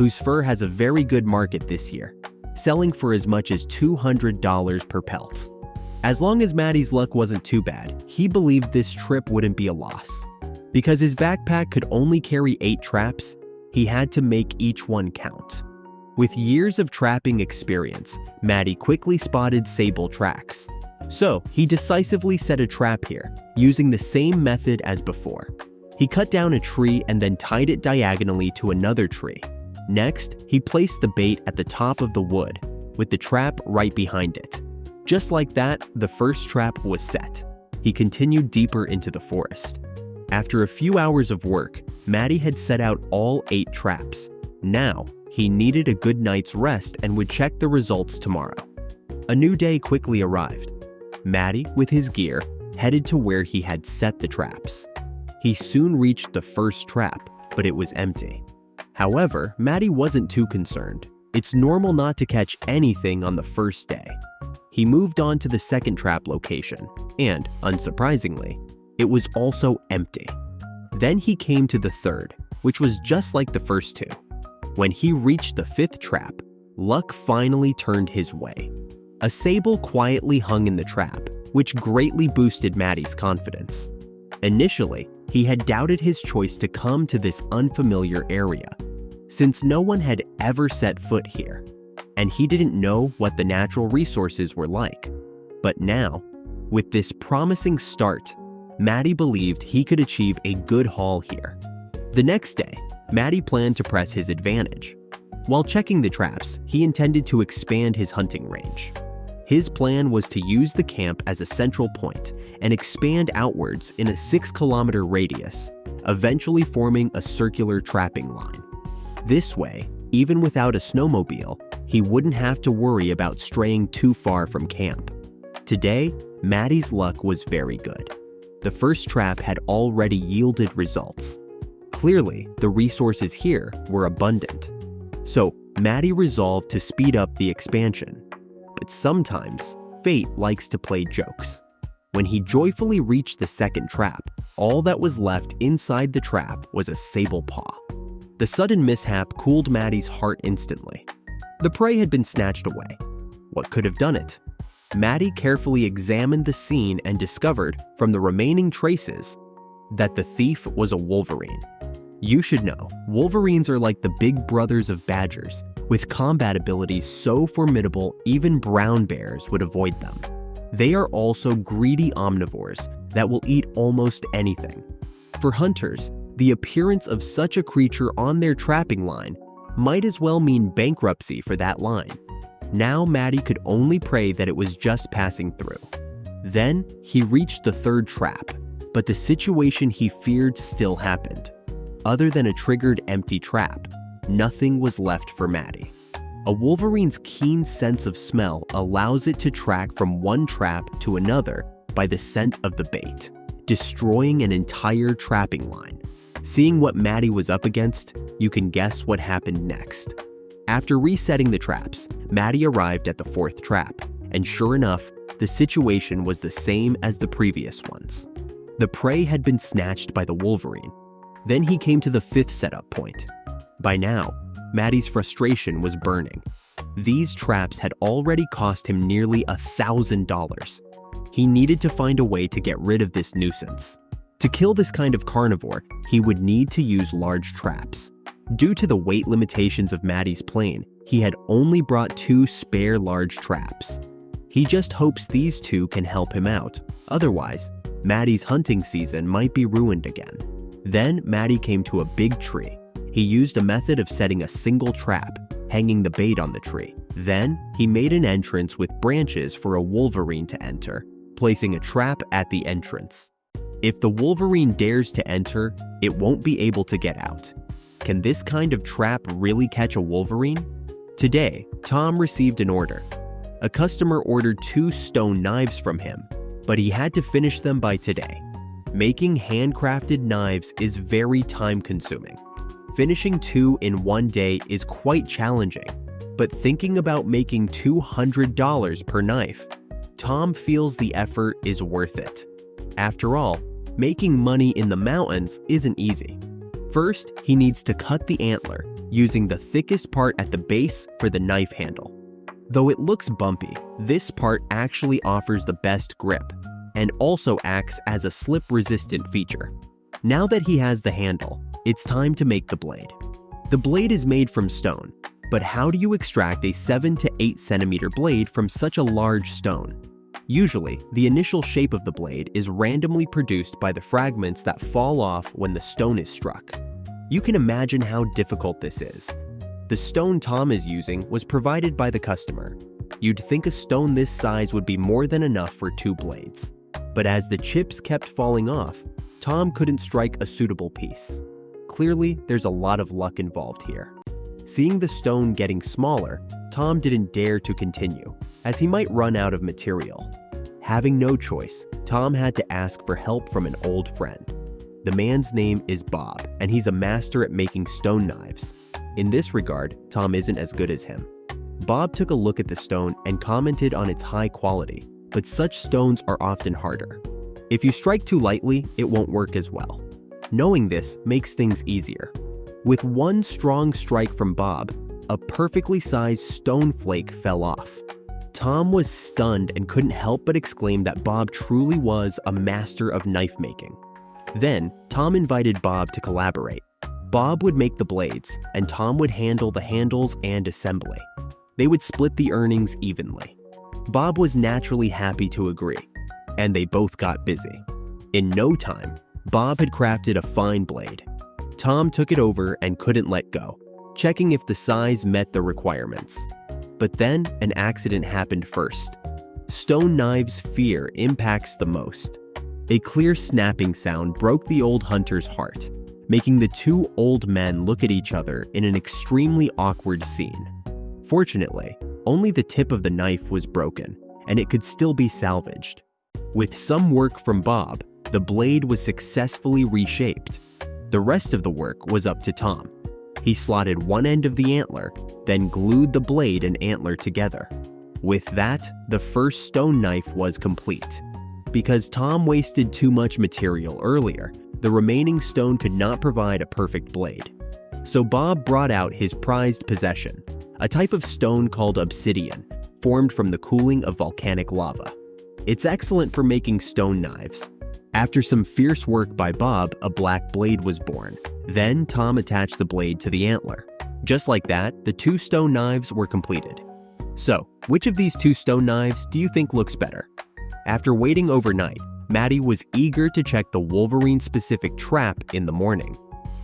whose fur has a very good market this year, selling for as much as $200 per pelt. As long as Maddie's luck wasn't too bad, he believed this trip wouldn't be a loss. Because his backpack could only carry 8 traps, he had to make each one count. With years of trapping experience, Maddie quickly spotted sable tracks. So he decisively set a trap here, using the same method as before. He cut down a tree and then tied it diagonally to another tree. Next, he placed the bait at the top of the wood, with the trap right behind it. Just like that, the first trap was set. He continued deeper into the forest. After a few hours of work, Maddie had set out all 8 traps. Now, he needed a good night's rest and would check the results tomorrow. A new day quickly arrived. Maddie, with his gear, headed to where he had set the traps. He soon reached the first trap, but it was empty. However, Maddie wasn't too concerned. It's normal not to catch anything on the first day. He moved on to the second trap location, and, unsurprisingly, it was also empty. Then he came to the third, which was just like the first 2. When he reached the 5th trap, luck finally turned his way. A sable quietly hung in the trap, which greatly boosted Maddie's confidence. Initially, he had doubted his choice to come to this unfamiliar area, since no one had ever set foot here, and he didn't know what the natural resources were like. But now, with this promising start, Maddie believed he could achieve a good haul here. The next day, Maddie planned to press his advantage. While checking the traps, he intended to expand his hunting range. His plan was to use the camp as a central point and expand outwards in a 6-kilometer radius, eventually forming a circular trapping line. This way, even without a snowmobile, he wouldn't have to worry about straying too far from camp. Today, Maddie's luck was very good. The first trap had already yielded results. Clearly, the resources here were abundant. So, Maddie resolved to speed up the expansion. But sometimes, fate likes to play jokes. When he joyfully reached the second trap, all that was left inside the trap was a sable paw. The sudden mishap cooled Maddie's heart instantly. The prey had been snatched away. What could have done it? Maddie carefully examined the scene and discovered, from the remaining traces, that the thief was a wolverine. You should know, wolverines are like the big brothers of badgers, with combat abilities so formidable even brown bears would avoid them. They are also greedy omnivores that will eat almost anything. For hunters, the appearance of such a creature on their trapping line might as well mean bankruptcy for that line. Now Maddie could only pray that it was just passing through. Then he reached the third trap, but the situation he feared still happened. Other than a triggered empty trap, nothing was left for Maddie. A wolverine's keen sense of smell allows it to track from one trap to another by the scent of the bait, destroying an entire trapping line. Seeing what Maddie was up against, you can guess what happened next. After resetting the traps, Maddie arrived at the fourth trap, and sure enough, the situation was the same as the previous ones. The prey had been snatched by the wolverine. Then he came to the fifth setup point. By now, Maddie's frustration was burning. These traps had already cost him nearly $1,000. He needed to find a way to get rid of this nuisance. To kill this kind of carnivore, he would need to use large traps. Due to the weight limitations of Maddie's plane, he had only brought 2 spare large traps. He just hopes these 2 can help him out. Otherwise, Maddie's hunting season might be ruined again. Then Maddie came to a big tree. He used a method of setting a single trap, hanging the bait on the tree. Then, he made an entrance with branches for a wolverine to enter, placing a trap at the entrance. If the wolverine dares to enter, it won't be able to get out. Can this kind of trap really catch a wolverine? Today, Tom received an order. A customer ordered 2 stone knives from him, but he had to finish them by today. Making handcrafted knives is very time-consuming. Finishing 2 in one day is quite challenging, but thinking about making $200 per knife, Tom feels the effort is worth it. After all, making money in the mountains isn't easy. First, he needs to cut the antler, using the thickest part at the base for the knife handle. Though it looks bumpy, this part actually offers the best grip and also acts as a slip-resistant feature. Now that he has the handle, it's time to make the blade. The blade is made from stone, but how do you extract a 7 to 8 centimeter blade from such a large stone? Usually, the initial shape of the blade is randomly produced by the fragments that fall off when the stone is struck. You can imagine how difficult this is. The stone Tom is using was provided by the customer. You'd think a stone this size would be more than enough for 2 blades. But as the chips kept falling off, Tom couldn't strike a suitable piece. Clearly, there's a lot of luck involved here. Seeing the stone getting smaller, Tom didn't dare to continue, as he might run out of material. Having no choice, Tom had to ask for help from an old friend. The man's name is Bob, and he's a master at making stone knives. In this regard, Tom isn't as good as him. Bob took a look at the stone and commented on its high quality, but such stones are often harder. If you strike too lightly, it won't work as well. Knowing this makes things easier. With one strong strike from Bob, a perfectly sized stone flake fell off. Tom was stunned and couldn't help but exclaim that Bob truly was a master of knife making. Then, Tom invited Bob to collaborate. Bob would make the blades, and Tom would handle the handles and assembly. They would split the earnings evenly. Bob was naturally happy to agree, and they both got busy. In no time, Bob had crafted a fine blade. Tom took it over and couldn't let go, checking if the size met the requirements. But then an accident happened first. Stone knives' fear impacts the most. A clear snapping sound broke the old hunter's heart, making the 2 old men look at each other in an extremely awkward scene. Fortunately, only the tip of the knife was broken, and it could still be salvaged. With some work from Bob, the blade was successfully reshaped. The rest of the work was up to Tom. He slotted one end of the antler, then glued the blade and antler together. With that, the first stone knife was complete. Because Tom wasted too much material earlier, the remaining stone could not provide a perfect blade. So Bob brought out his prized possession, a type of stone called obsidian, formed from the cooling of volcanic lava. It's excellent for making stone knives. After some fierce work by Bob, a black blade was born. Then Tom attached the blade to the antler. Just like that, the 2 stone knives were completed. So, which of these 2 stone knives do you think looks better? After waiting overnight, Maddie was eager to check the Wolverine-specific trap in the morning.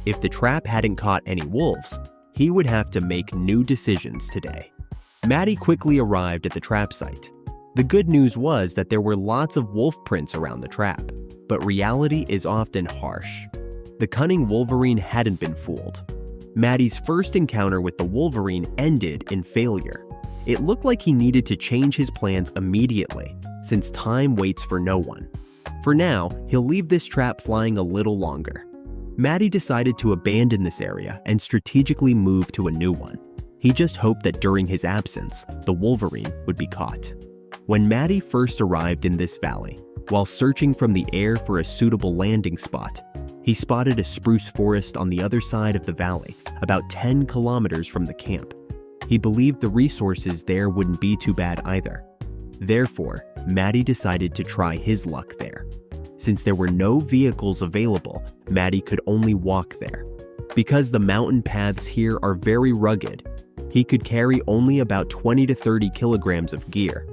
If the trap hadn't caught any wolves, he would have to make new decisions today. Maddie quickly arrived at the trap site. The good news was that there were lots of wolf prints around the trap, but reality is often harsh. The cunning Wolverine hadn't been fooled. Maddie's first encounter with the Wolverine ended in failure. It looked like he needed to change his plans immediately, since time waits for no one. For now, he'll leave this trap flying a little longer. Maddie decided to abandon this area and strategically move to a new one. He just hoped that during his absence, the Wolverine would be caught. When Maddie first arrived in this valley, while searching from the air for a suitable landing spot, he spotted a spruce forest on the other side of the valley, about 10 kilometers from the camp. He believed the resources there wouldn't be too bad either. Therefore, Maddie decided to try his luck there. Since there were no vehicles available, Maddie could only walk there. Because the mountain paths here are very rugged, he could carry only about 20 to 30 kilograms of gear.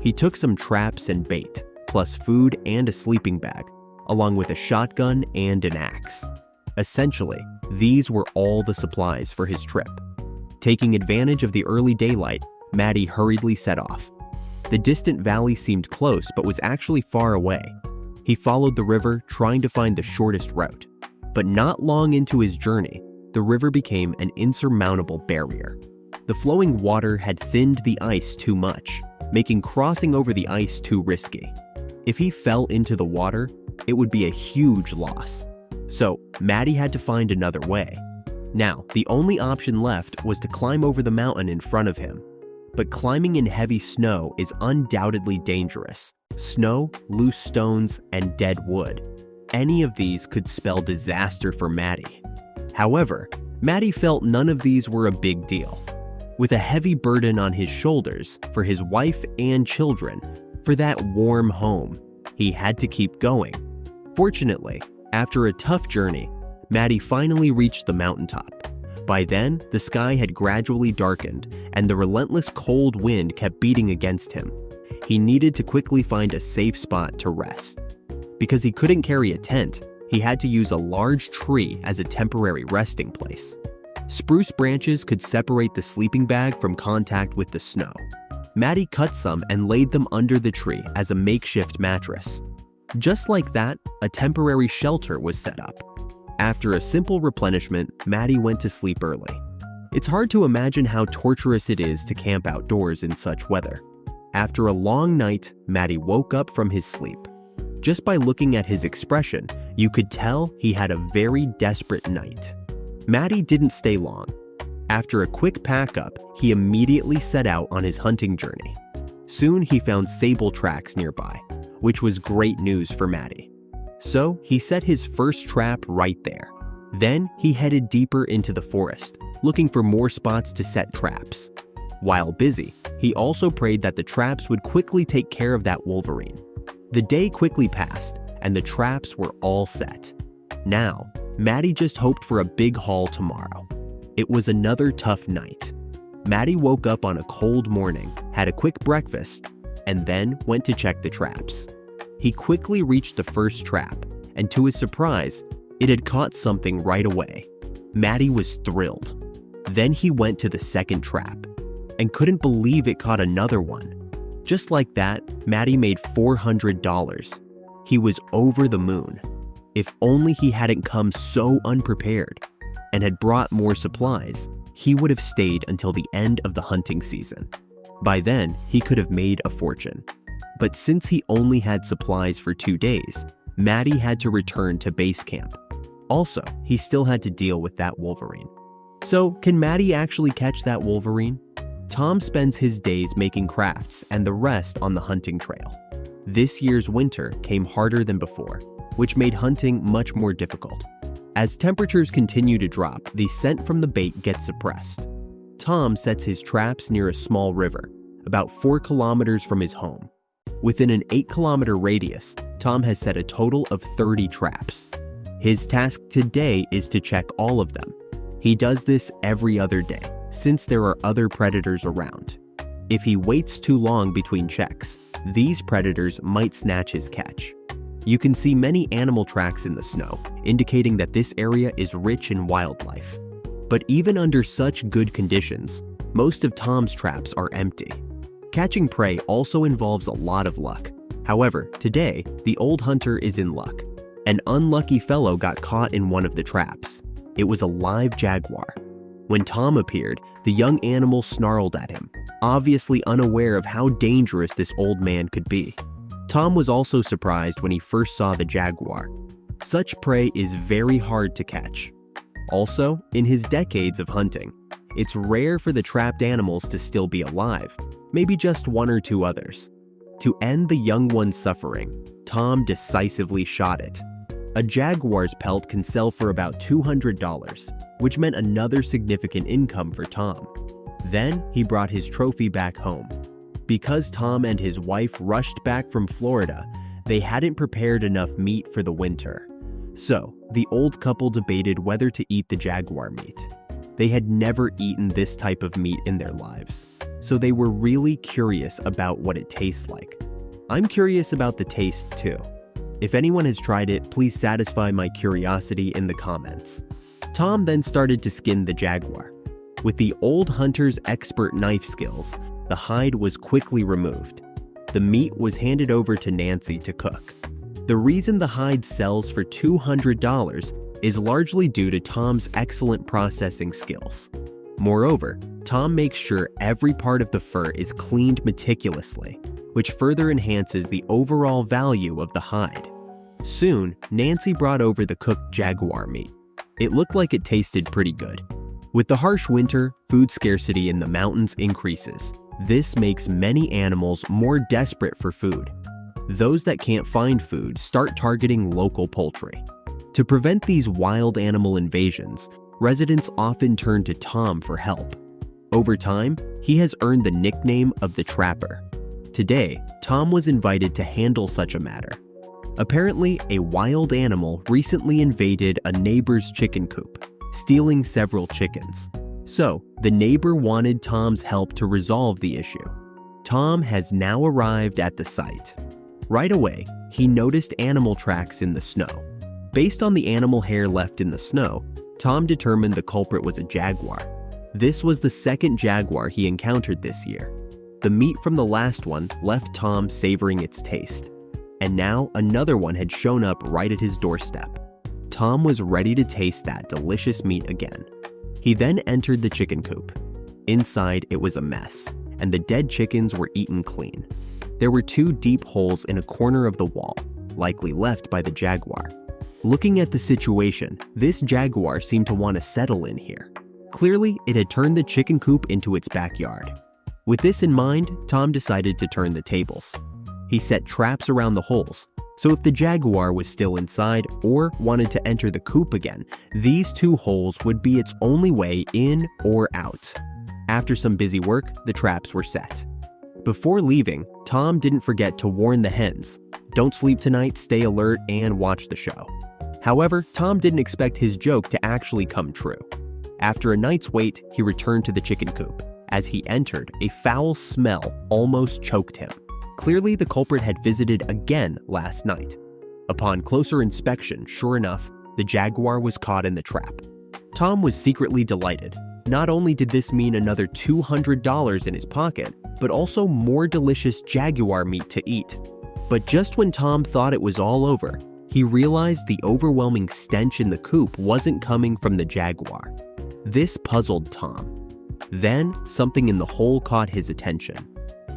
He took some traps and bait, plus food and a sleeping bag, along with a shotgun and an axe. Essentially, these were all the supplies for his trip. Taking advantage of the early daylight, Maddie hurriedly set off. The distant valley seemed close but was actually far away. He followed the river, trying to find the shortest route. But not long into his journey, the river became an insurmountable barrier. The flowing water had thinned the ice too much, making crossing over the ice too risky. If he fell into the water, it would be a huge loss. So, Maddie had to find another way. Now, the only option left was to climb over the mountain in front of him. But climbing in heavy snow is undoubtedly dangerous. Snow, loose stones, and dead wood. Any of these could spell disaster for Maddie. However, Matty felt none of these were a big deal. With a heavy burden on his shoulders for his wife and children, for that warm home, he had to keep going. Fortunately, after a tough journey, Matty finally reached the mountaintop. By then, the sky had gradually darkened and the relentless cold wind kept beating against him. He needed to quickly find a safe spot to rest. Because he couldn't carry a tent, he had to use a large tree as a temporary resting place. Spruce branches could separate the sleeping bag from contact with the snow. Matty cut some and laid them under the tree as a makeshift mattress. Just like that, a temporary shelter was set up. After a simple replenishment, Matty went to sleep early. It's hard to imagine how torturous it is to camp outdoors in such weather. After a long night, Matty woke up from his sleep. Just by looking at his expression, you could tell he had a very desperate night. Matty didn't stay long. After a quick pack-up, he immediately set out on his hunting journey. Soon he found sable tracks nearby, which was great news for Matty. So he set his first trap right there. Then he headed deeper into the forest, looking for more spots to set traps. While busy, he also prayed that the traps would quickly take care of that wolverine. The day quickly passed, and the traps were all set. Now, Matty just hoped for a big haul tomorrow. It was another tough night. Matty woke up on a cold morning, had a quick breakfast, and then went to check the traps. He quickly reached the first trap, and to his surprise, it had caught something right away. Matty was thrilled. Then he went to the second trap, and couldn't believe it caught another one. Just like that, Matty made $400. He was over the moon. If only he hadn't come so unprepared and had brought more supplies, he would have stayed until the end of the hunting season. By then, he could have made a fortune. But since he only had supplies for 2 days, Matty had to return to base camp. Also, he still had to deal with that wolverine. So, can Matty actually catch that wolverine? Tom spends his days making crafts and the rest on the hunting trail. This year's winter came harder than before, which made hunting much more difficult. As temperatures continue to drop, the scent from the bait gets suppressed. Tom sets his traps near a small river, about 4 kilometers from his home. Within an 8-kilometer radius, Tom has set a total of 30 traps. His task today is to check all of them. He does this every other day, since there are other predators around. If he waits too long between checks, these predators might snatch his catch. You can see many animal tracks in the snow, indicating that this area is rich in wildlife. But even under such good conditions, most of Tom's traps are empty. Catching prey also involves a lot of luck. However, today, the old hunter is in luck. An unlucky fellow got caught in one of the traps. It was a live jaguar. When Tom appeared, the young animal snarled at him, obviously unaware of how dangerous this old man could be. Tom was also surprised when he first saw the jaguar. Such prey is very hard to catch. Also, in his decades of hunting, it's rare for the trapped animals to still be alive, maybe just 1 or 2 others. To end the young one's suffering, Tom decisively shot it. A jaguar's pelt can sell for about $200, which meant another significant income for Tom. Then he brought his trophy back home. Because Tom and his wife rushed back from Florida, they hadn't prepared enough meat for the winter. So, the old couple debated whether to eat the jaguar meat. They had never eaten this type of meat in their lives, so they were really curious about what it tastes like. I'm curious about the taste too. If anyone has tried it, please satisfy my curiosity in the comments. Tom then started to skin the jaguar. With the old hunter's expert knife skills, the hide was quickly removed. The meat was handed over to Nancy to cook. The reason the hide sells for $200 is largely due to Tom's excellent processing skills. Moreover, Tom makes sure every part of the fur is cleaned meticulously, which further enhances the overall value of the hide. Soon, Nancy brought over the cooked jaguar meat. It looked like it tasted pretty good. With the harsh winter, food scarcity in the mountains increases. This makes many animals more desperate for food. Those that can't find food start targeting local poultry. To prevent these wild animal invasions, residents often turn to Tom for help. Over time, he has earned the nickname of the Trapper. Today, Tom was invited to handle such a matter. Apparently, a wild animal recently invaded a neighbor's chicken coop, stealing several chickens. So, the neighbor wanted Tom's help to resolve the issue. Tom has now arrived at the site. Right away, he noticed animal tracks in the snow. Based on the animal hair left in the snow, Tom determined the culprit was a jaguar. This was the second jaguar he encountered this year. The meat from the last one left Tom savoring its taste. And now another one had shown up right at his doorstep. Tom was ready to taste that delicious meat again. He then entered the chicken coop. Inside, it was a mess, and the dead chickens were eaten clean. There were 2 deep holes in a corner of the wall, likely left by the jaguar. Looking at the situation, this jaguar seemed to want to settle in here. Clearly, it had turned the chicken coop into its backyard. With this in mind, Tom decided to turn the tables. He set traps around the holes, so if the jaguar was still inside or wanted to enter the coop again, these 2 holes would be its only way in or out. After some busy work, the traps were set. Before leaving, Tom didn't forget to warn the hens, "Don't sleep tonight, stay alert, and watch the show." However, Tom didn't expect his joke to actually come true. After a night's wait, he returned to the chicken coop. As he entered, a foul smell almost choked him. Clearly, the culprit had visited again last night. Upon closer inspection, sure enough, the jaguar was caught in the trap. Tom was secretly delighted. Not only did this mean another $200 in his pocket, but also more delicious jaguar meat to eat. But just when Tom thought it was all over, he realized the overwhelming stench in the coop wasn't coming from the jaguar. This puzzled Tom. Then, something in the hole caught his attention.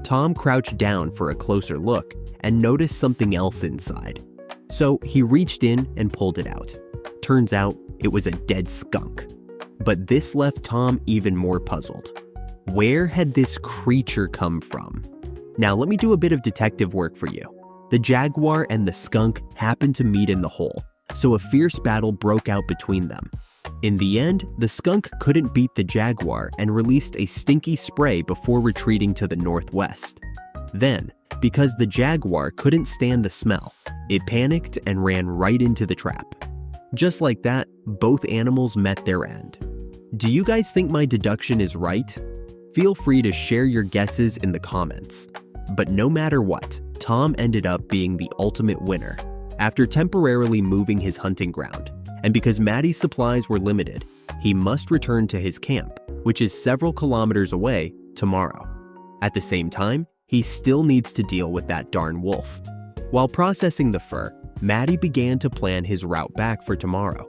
Tom crouched down for a closer look and noticed something else inside. So he reached in and pulled it out. Turns out, it was a dead skunk. But this left Tom even more puzzled. Where had this creature come from? Now let me do a bit of detective work for you. The jaguar and the skunk happened to meet in the hole, so a fierce battle broke out between them. In the end, the skunk couldn't beat the jaguar and released a stinky spray before retreating to the northwest. Then, because the jaguar couldn't stand the smell, it panicked and ran right into the trap. Just like that, both animals met their end. Do you guys think my deduction is right? Feel free to share your guesses in the comments. But no matter what, Tom ended up being the ultimate winner. After temporarily moving his hunting ground, and because Maddie's supplies were limited, he must return to his camp, which is several kilometers away, tomorrow. At the same time, he still needs to deal with that darn wolf. While processing the fur, Maddie began to plan his route back for tomorrow.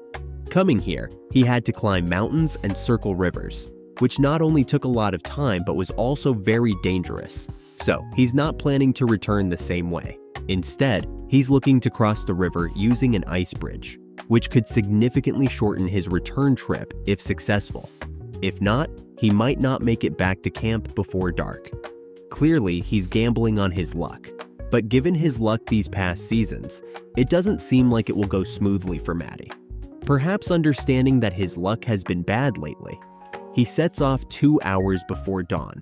Coming here, he had to climb mountains and circle rivers, which not only took a lot of time but was also very dangerous. So he's not planning to return the same way. Instead, he's looking to cross the river using an ice bridge, which could significantly shorten his return trip if successful. If not, he might not make it back to camp before dark. Clearly, he's gambling on his luck. But given his luck these past seasons, it doesn't seem like it will go smoothly for Maddie. Perhaps understanding that his luck has been bad lately, he sets off 2 hours before dawn,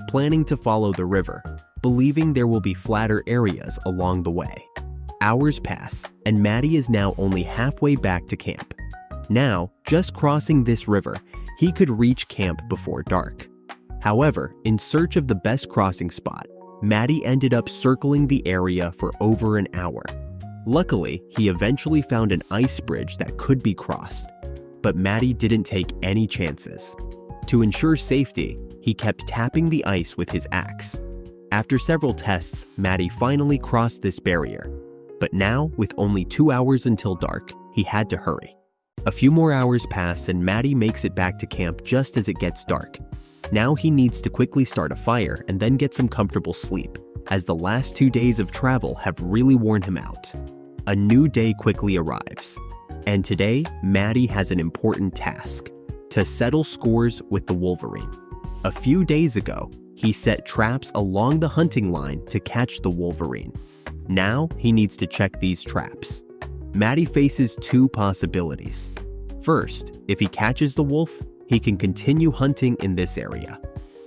planning to follow the river, believing there will be flatter areas along the way. Hours pass, and Maddie is now only halfway back to camp. Now, just crossing this river, he could reach camp before dark. However, in search of the best crossing spot, Maddie ended up circling the area for over an hour. Luckily, he eventually found an ice bridge that could be crossed, but Maddie didn't take any chances. To ensure safety, he kept tapping the ice with his axe. After several tests, Maddie finally crossed this barrier. But now, with only 2 hours until dark, he had to hurry. A few more hours pass and Maddie makes it back to camp just as it gets dark. Now he needs to quickly start a fire and then get some comfortable sleep, as the last 2 days of travel have really worn him out. A new day quickly arrives. And today, Maddie has an important task: to settle scores with the Wolverine. A few days ago, he set traps along the hunting line to catch the Wolverine. Now he needs to check these traps. Maddie faces 2 possibilities. First, if he catches the wolf, he can continue hunting in this area.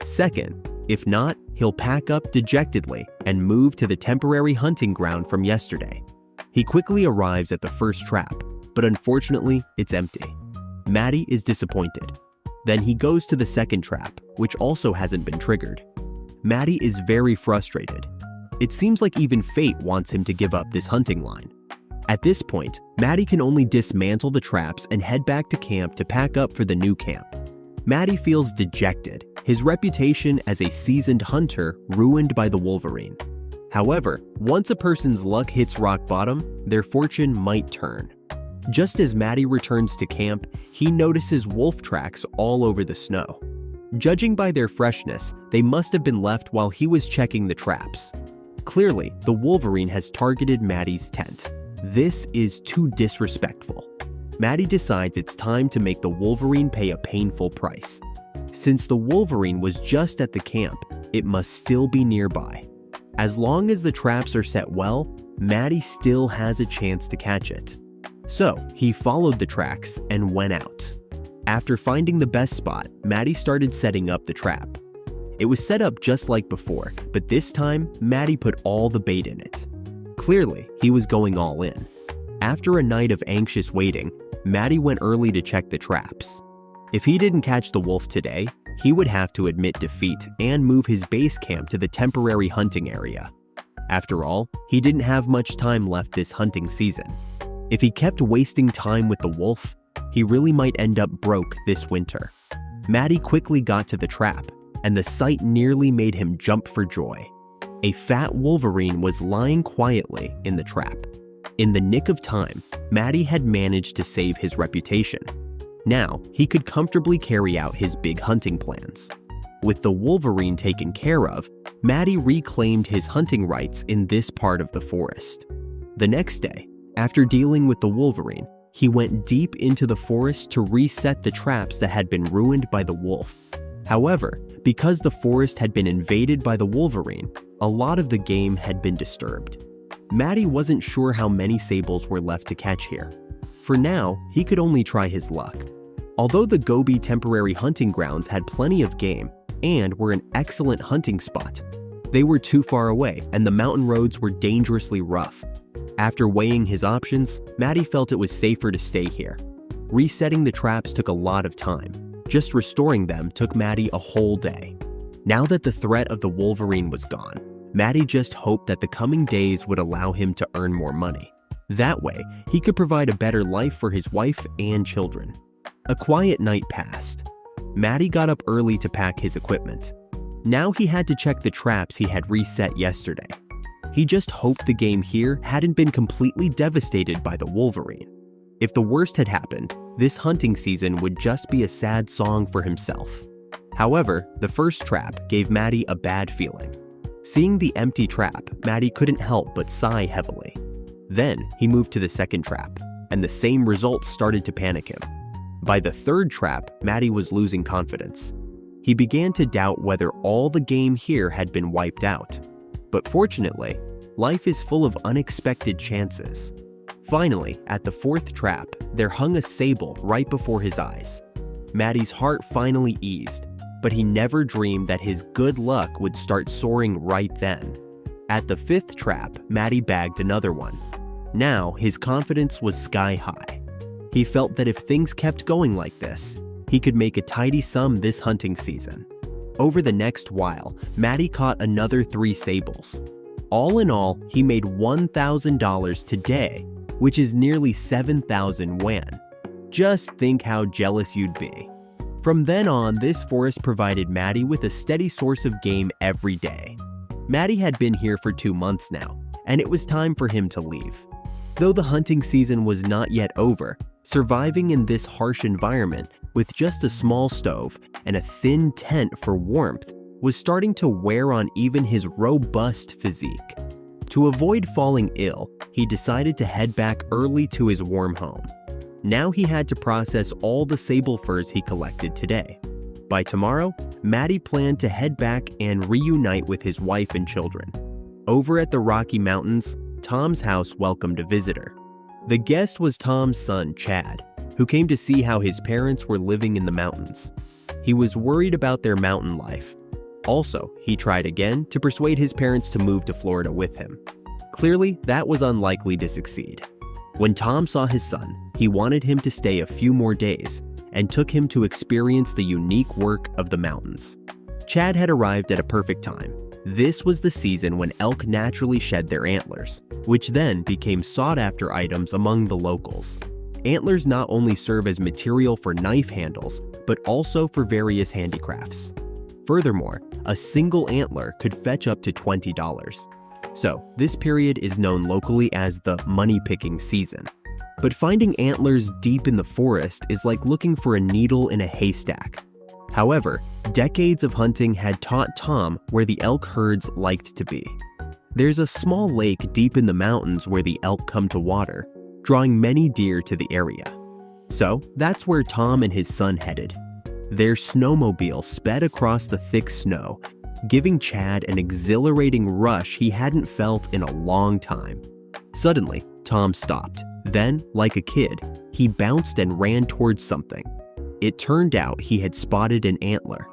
Second, if not, he'll pack up dejectedly and move to the temporary hunting ground from yesterday. He quickly arrives at the first trap, but unfortunately, it's empty. Matty is disappointed. Then he goes to the second trap, which also hasn't been triggered. Matty is very frustrated. It seems like even fate wants him to give up this hunting line. At this point, Matty can only dismantle the traps and head back to camp to pack up for the new camp. Matty feels dejected, his reputation as a seasoned hunter ruined by the Wolverine. However, once a person's luck hits rock bottom, their fortune might turn. Just as Matty returns to camp, he notices wolf tracks all over the snow. Judging by their freshness, they must have been left while he was checking the traps. Clearly, the Wolverine has targeted Matty's tent. This is too disrespectful. Matty decides it's time to make the Wolverine pay a painful price. Since the Wolverine was just at the camp, it must still be nearby. As long as the traps are set well, Matty still has a chance to catch it. So, he followed the tracks and went out. After finding the best spot, Matty started setting up the trap. It was set up just like before, but this time, Matty put all the bait in it. Clearly, he was going all in. After a night of anxious waiting, Matty went early to check the traps. If he didn't catch the wolf today, he would have to admit defeat and move his base camp to the temporary hunting area. After all, he didn't have much time left this hunting season. If he kept wasting time with the wolf, he really might end up broke this winter. Matty quickly got to the trap, and the sight nearly made him jump for joy. A fat Wolverine was lying quietly in the trap. In the nick of time, Matty had managed to save his reputation. Now, he could comfortably carry out his big hunting plans. With the Wolverine taken care of, Matty reclaimed his hunting rights in this part of the forest. The next day, after dealing with the Wolverine, he went deep into the forest to reset the traps that had been ruined by the wolf. However, because the forest had been invaded by the Wolverine, a lot of the game had been disturbed. Matty wasn't sure how many sables were left to catch here. For now, he could only try his luck. Although the Gobi temporary hunting grounds had plenty of game and were an excellent hunting spot, they were too far away and the mountain roads were dangerously rough. After weighing his options, Matty felt it was safer to stay here. Resetting the traps took a lot of time. Just restoring them took Matty a whole day. Now that the threat of the Wolverine was gone, Matty just hoped that the coming days would allow him to earn more money. That way, he could provide a better life for his wife and children. A quiet night passed. Matty got up early to pack his equipment. Now he had to check the traps he had reset yesterday. He just hoped the game here hadn't been completely devastated by the Wolverine. If the worst had happened, this hunting season would just be a sad song for himself. However, the first trap gave Matty a bad feeling. Seeing the empty trap, Matty couldn't help but sigh heavily. Then he moved to the second trap, and the same results started to panic him. By the third trap, Matty was losing confidence. He began to doubt whether all the game here had been wiped out. But fortunately, life is full of unexpected chances. Finally, at the fourth trap, there hung a sable right before his eyes. Matty's heart finally eased, but he never dreamed that his good luck would start soaring right then. At the fifth trap, Matty bagged another one. Now, his confidence was sky high. He felt that if things kept going like this, he could make a tidy sum this hunting season. Over the next while, Matty caught another 3 sables. All in all, he made $1,000 today, which is nearly 7,000 yuan. Just think how jealous you'd be. From then on, this forest provided Matty with a steady source of game every day. Matty had been here for 2 months now, and it was time for him to leave. Though the hunting season was not yet over, surviving in this harsh environment with just a small stove and a thin tent for warmth was starting to wear on even his robust physique. To avoid falling ill, he decided to head back early to his warm home. Now he had to process all the sable furs he collected today. By tomorrow, Matty planned to head back and reunite with his wife and children. Over at the Rocky Mountains, Tom's house welcomed a visitor. The guest was Tom's son, Chad. who came to see how his parents were living in the mountains. He was worried about their mountain life. Also, he tried again to persuade his parents to move to Florida with him. Clearly, that was unlikely to succeed. When Tom saw his son, he wanted him to stay a few more days and took him to experience the unique work of the mountains. Chad had arrived at a perfect time. This was the season when elk naturally shed their antlers, which then became sought-after items among the locals. Antlers not only serve as material for knife handles, but also for various handicrafts. Furthermore, a single antler could fetch up to $20. So, this period is known locally as the money-picking season. But finding antlers deep in the forest is like looking for a needle in a haystack. However, decades of hunting had taught Tom where the elk herds liked to be. There's a small lake deep in the mountains where the elk come to water, drawing many deer to the area. So, that's where Tom and his son headed. Their snowmobile sped across the thick snow, giving Chad an exhilarating rush he hadn't felt in a long time. Suddenly, Tom stopped. Then, like a kid, he bounced and ran towards something. It turned out he had spotted an antler.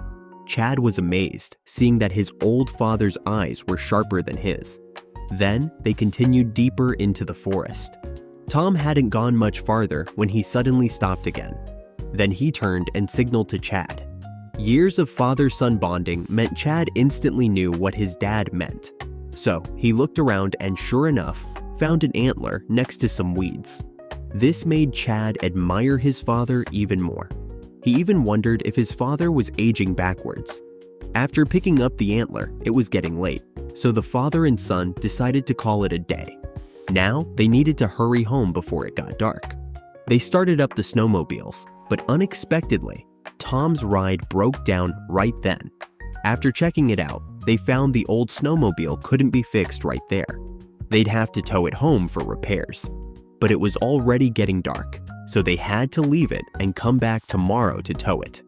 Chad was amazed, seeing that his old father's eyes were sharper than his. Then, they continued deeper into the forest. Tom hadn't gone much farther when he suddenly stopped again. Then he turned and signaled to Chad. Years of father-son bonding meant Chad instantly knew what his dad meant. So, he looked around and sure enough, found an antler next to some weeds. This made Chad admire his father even more. He even wondered if his father was aging backwards. After picking up the antler, it was getting late, so the father and son decided to call it a day. Now, they needed to hurry home before it got dark. They started up the snowmobiles, but unexpectedly, Tom's ride broke down right then. After checking it out, they found the old snowmobile couldn't be fixed right there. They'd have to tow it home for repairs. But it was already getting dark, so they had to leave it and come back tomorrow to tow it.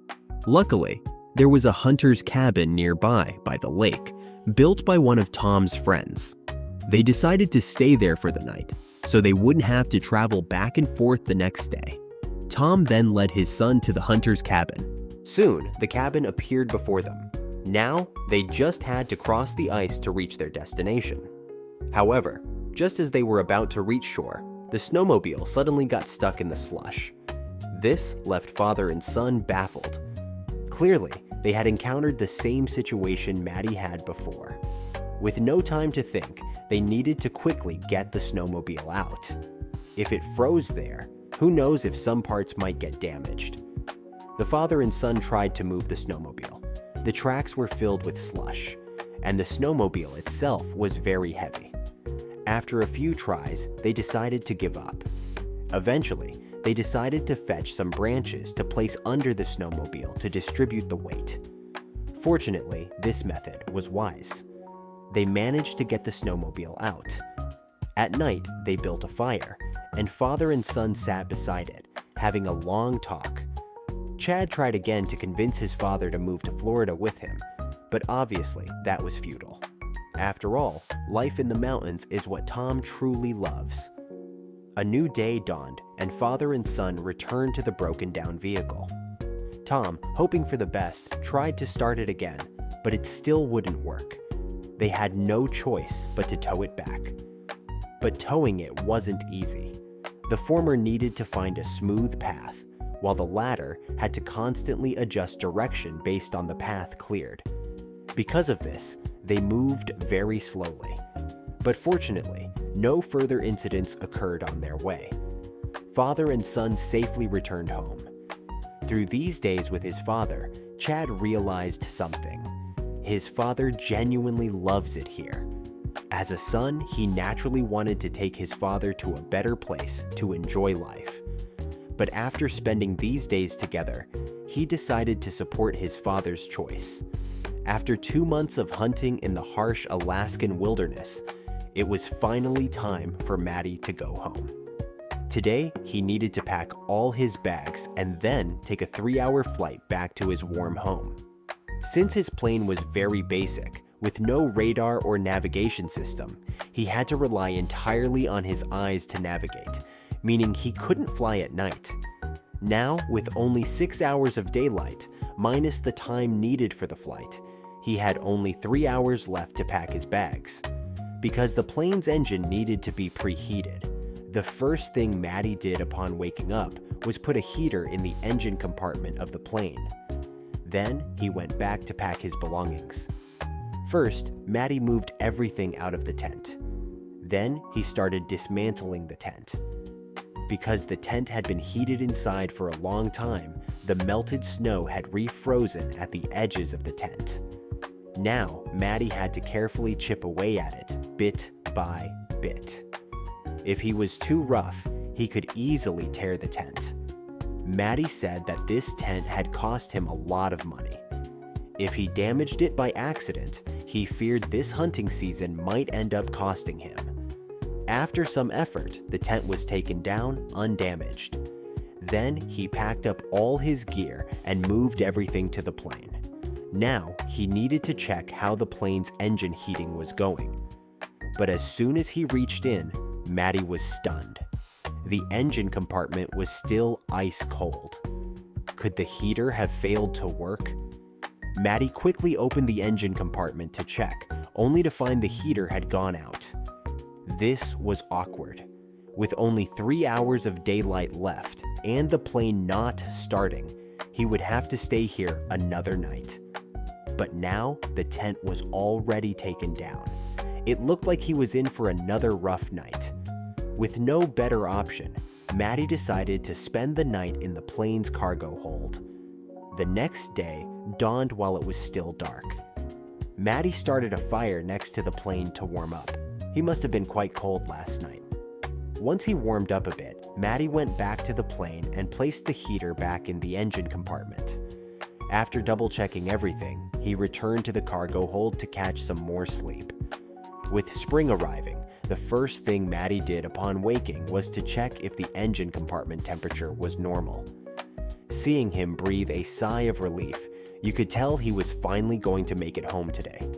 Luckily, there was a hunter's cabin nearby by the lake, built by one of Tom's friends. They decided to stay there for the night, so they wouldn't have to travel back and forth the next day. Tom then led his son to the hunter's cabin. Soon, the cabin appeared before them. Now, they just had to cross the ice to reach their destination. However, just as they were about to reach shore, the snowmobile suddenly got stuck in the slush. This left father and son baffled. Clearly, they had encountered the same situation Maddie had before. With no time to think, they needed to quickly get the snowmobile out. If it froze there, who knows if some parts might get damaged. The father and son tried to move the snowmobile. The tracks were filled with slush, and the snowmobile itself was very heavy. After a few tries, they decided to give up. Eventually, they decided to fetch some branches to place under the snowmobile to distribute the weight. Fortunately, this method was wise. They managed to get the snowmobile out. At night, they built a fire, and father and son sat beside it, having a long talk. Chad tried again to convince his father to move to Florida with him, but obviously that was futile. After all, life in the mountains is what Tom truly loves. A new day dawned, and father and son returned to the broken-down vehicle. Tom, hoping for the best, tried to start it again, but it still wouldn't work. They had no choice but to tow it back. But towing it wasn't easy. The former needed to find a smooth path, while the latter had to constantly adjust direction based on the path cleared. Because of this, they moved very slowly. But fortunately, no further incidents occurred on their way. Father and son safely returned home. Through these days with his father, Chad realized something. His father genuinely loves it here. As a son, he naturally wanted to take his father to a better place to enjoy life. But after spending these days together, he decided to support his father's choice. After 2 months of hunting in the harsh Alaskan wilderness, it was finally time for Maddie to go home. Today, he needed to pack all his bags and then take a 3-hour flight back to his warm home. Since his plane was very basic, with no radar or navigation system, he had to rely entirely on his eyes to navigate, meaning he couldn't fly at night. Now, with only 6 hours of daylight, minus the time needed for the flight, he had only 3 hours left to pack his bags. Because the plane's engine needed to be preheated, the first thing Matty did upon waking up was put a heater in the engine compartment of the plane. Then he went back to pack his belongings. First, Matty moved everything out of the tent. Then he started dismantling the tent. Because the tent had been heated inside for a long time, the melted snow had refrozen at the edges of the tent. Now, Matty had to carefully chip away at it, bit by bit. If he was too rough, he could easily tear the tent. Matty said that this tent had cost him a lot of money. If he damaged it by accident, he feared this hunting season might end up costing him. After some effort, the tent was taken down undamaged. Then he packed up all his gear and moved everything to the plane. Now, he needed to check how the plane's engine heating was going. But as soon as he reached in, Matty was stunned. The engine compartment was still ice cold. Could the heater have failed to work? Matty quickly opened the engine compartment to check, only to find the heater had gone out. This was awkward. With only 3 hours of daylight left and the plane not starting, he would have to stay here another night. But now the tent was already taken down. It looked like he was in for another rough night. With no better option, Matty decided to spend the night in the plane's cargo hold. The next day dawned while it was still dark. Matty started a fire next to the plane to warm up. He must have been quite cold last night. Once he warmed up a bit, Matty went back to the plane and placed the heater back in the engine compartment. After double-checking everything, he returned to the cargo hold to catch some more sleep. With spring arriving, the first thing Matty did upon waking was to check if the engine compartment temperature was normal. Seeing him breathe a sigh of relief, you could tell he was finally going to make it home today.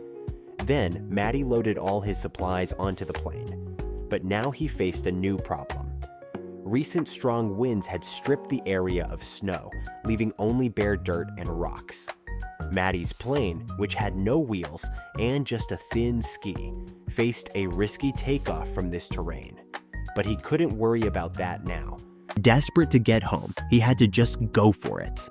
Then, Matty loaded all his supplies onto the plane. But now he faced a new problem. Recent strong winds had stripped the area of snow, leaving only bare dirt and rocks. Matty's plane, which had no wheels and just a thin ski, faced a risky takeoff from this terrain. But he couldn't worry about that now. Desperate to get home, he had to just go for it.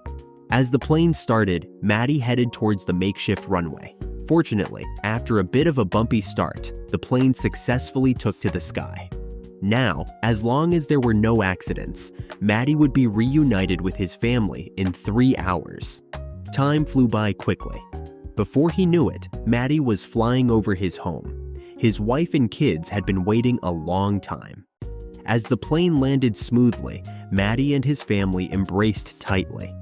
As the plane started, Matty headed towards the makeshift runway. Fortunately, after a bit of a bumpy start, the plane successfully took to the sky. Now, as long as there were no accidents, Matty would be reunited with his family in 3 hours. Time flew by quickly. Before he knew it, Matty was flying over his home. His wife and kids had been waiting a long time. As the plane landed smoothly, Matty and his family embraced tightly.